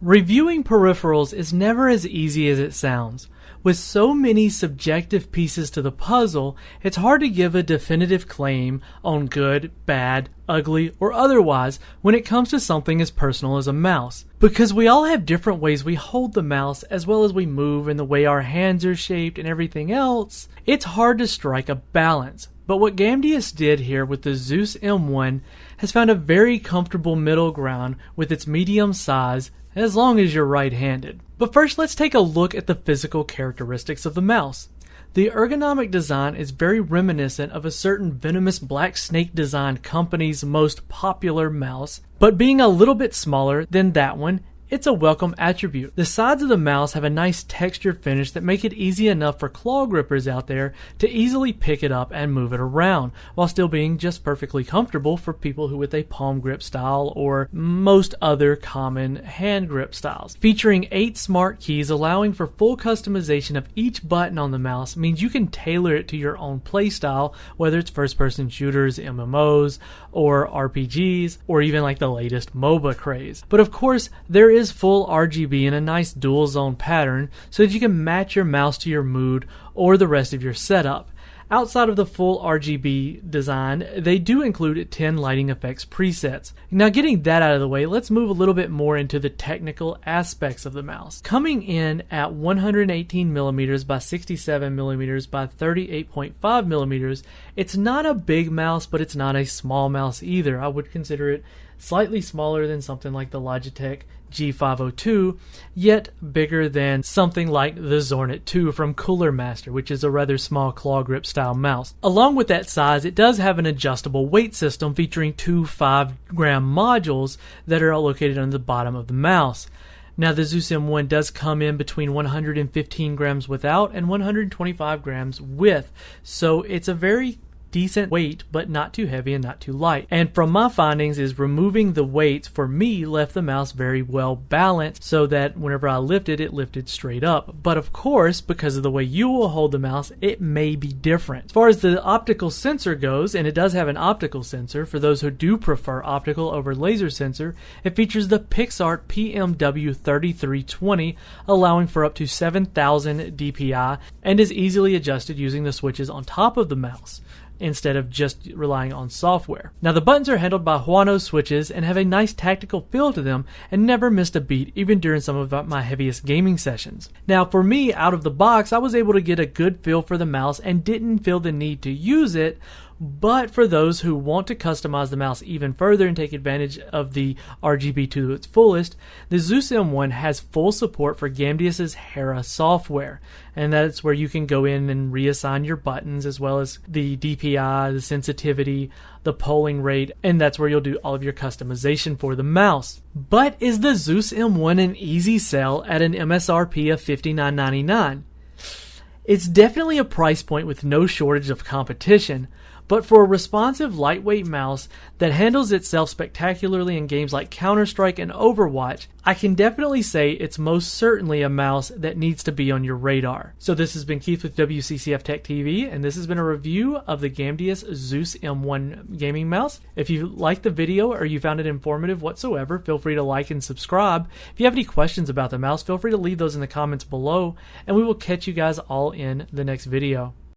Reviewing peripherals is never as easy as it sounds. With so many subjective pieces to the puzzle, it's hard to give a definitive claim on good, bad, ugly, or otherwise when it comes to something as personal as a mouse. Because we all have different ways we hold the mouse as well as we move and the way our hands are shaped and everything else, it's hard to strike a balance. But what Gamdias did here with the Zeus M1 has found a very comfortable middle ground with its medium size, as long as you're right-handed. But first, let's take a look at the physical characteristics of the mouse. The ergonomic design is very reminiscent of a certain venomous black snake design company's most popular mouse, but being a little bit smaller than that one, it's a welcome attribute. The sides of the mouse have a nice textured finish that make it easy enough for claw grippers out there to easily pick it up and move it around, while still being just perfectly comfortable for people who with a palm grip style or most other common hand grip styles. Featuring 8 smart keys allowing for full customization of each button on the mouse means you can tailor it to your own play style, whether it's first-person shooters, MMOs, or RPGs, or even like the latest MOBA craze. But of course, there is full RGB in a nice dual zone pattern so that you can match your mouse to your mood or the rest of your setup. Outside of the full RGB design, they do include 10 lighting effects presets. Now, getting that out of the way, let's move a little bit more into the technical aspects of the mouse. Coming in at 118mm by 67mm by 38.5mm, it's not a big mouse, but it's not a small mouse either. I would consider it slightly smaller than something like the Logitech G502, yet bigger than something like the Zornet 2 from Cooler Master, which is a rather small claw grip style mouse. Along with that size, it does have an adjustable weight system featuring 2 5-gram modules that are located on the bottom of the mouse. Now, the Zeus M1 does come in between 115 grams without and 125 grams with, so it's a very decent weight, but not too heavy and not too light. And from my findings is removing the weights for me left the mouse very well balanced so that whenever I lifted it lifted straight up. But of course, because of the way you will hold the mouse, it may be different. As far as the optical sensor goes, and it does have an optical sensor, for those who do prefer optical over laser sensor, it features the PixArt PMW3320, allowing for up to 7000 DPI and is easily adjusted using the switches on top of the mouse, instead of just relying on software. Now, the buttons are handled by Huano switches and have a nice tactical feel to them and never missed a beat even during some of my heaviest gaming sessions. Now, for me, out of the box, I was able to get a good feel for the mouse and didn't feel the need to use it. But for those who want to customize the mouse even further and take advantage of the RGB to its fullest, the Zeus M1 has full support for Gamdias' Hera software. And that's where you can go in and reassign your buttons as well as the DPI, the sensitivity, the polling rate, and that's where you'll do all of your customization for the mouse. But is the Zeus M1 an easy sell at an MSRP of $59.99? It's definitely a price point with no shortage of competition, but for a responsive lightweight mouse that handles itself spectacularly in games like Counter-Strike and Overwatch, I can definitely say it's most certainly a mouse that needs to be on your radar. So this has been Keith with WCCF Tech TV, and this has been a review of the Gamdias Zeus M1 gaming mouse. If you liked the video or you found it informative whatsoever, feel free to like and subscribe. If you have any questions about the mouse, feel free to leave those in the comments below, and we will catch you guys all in the next video.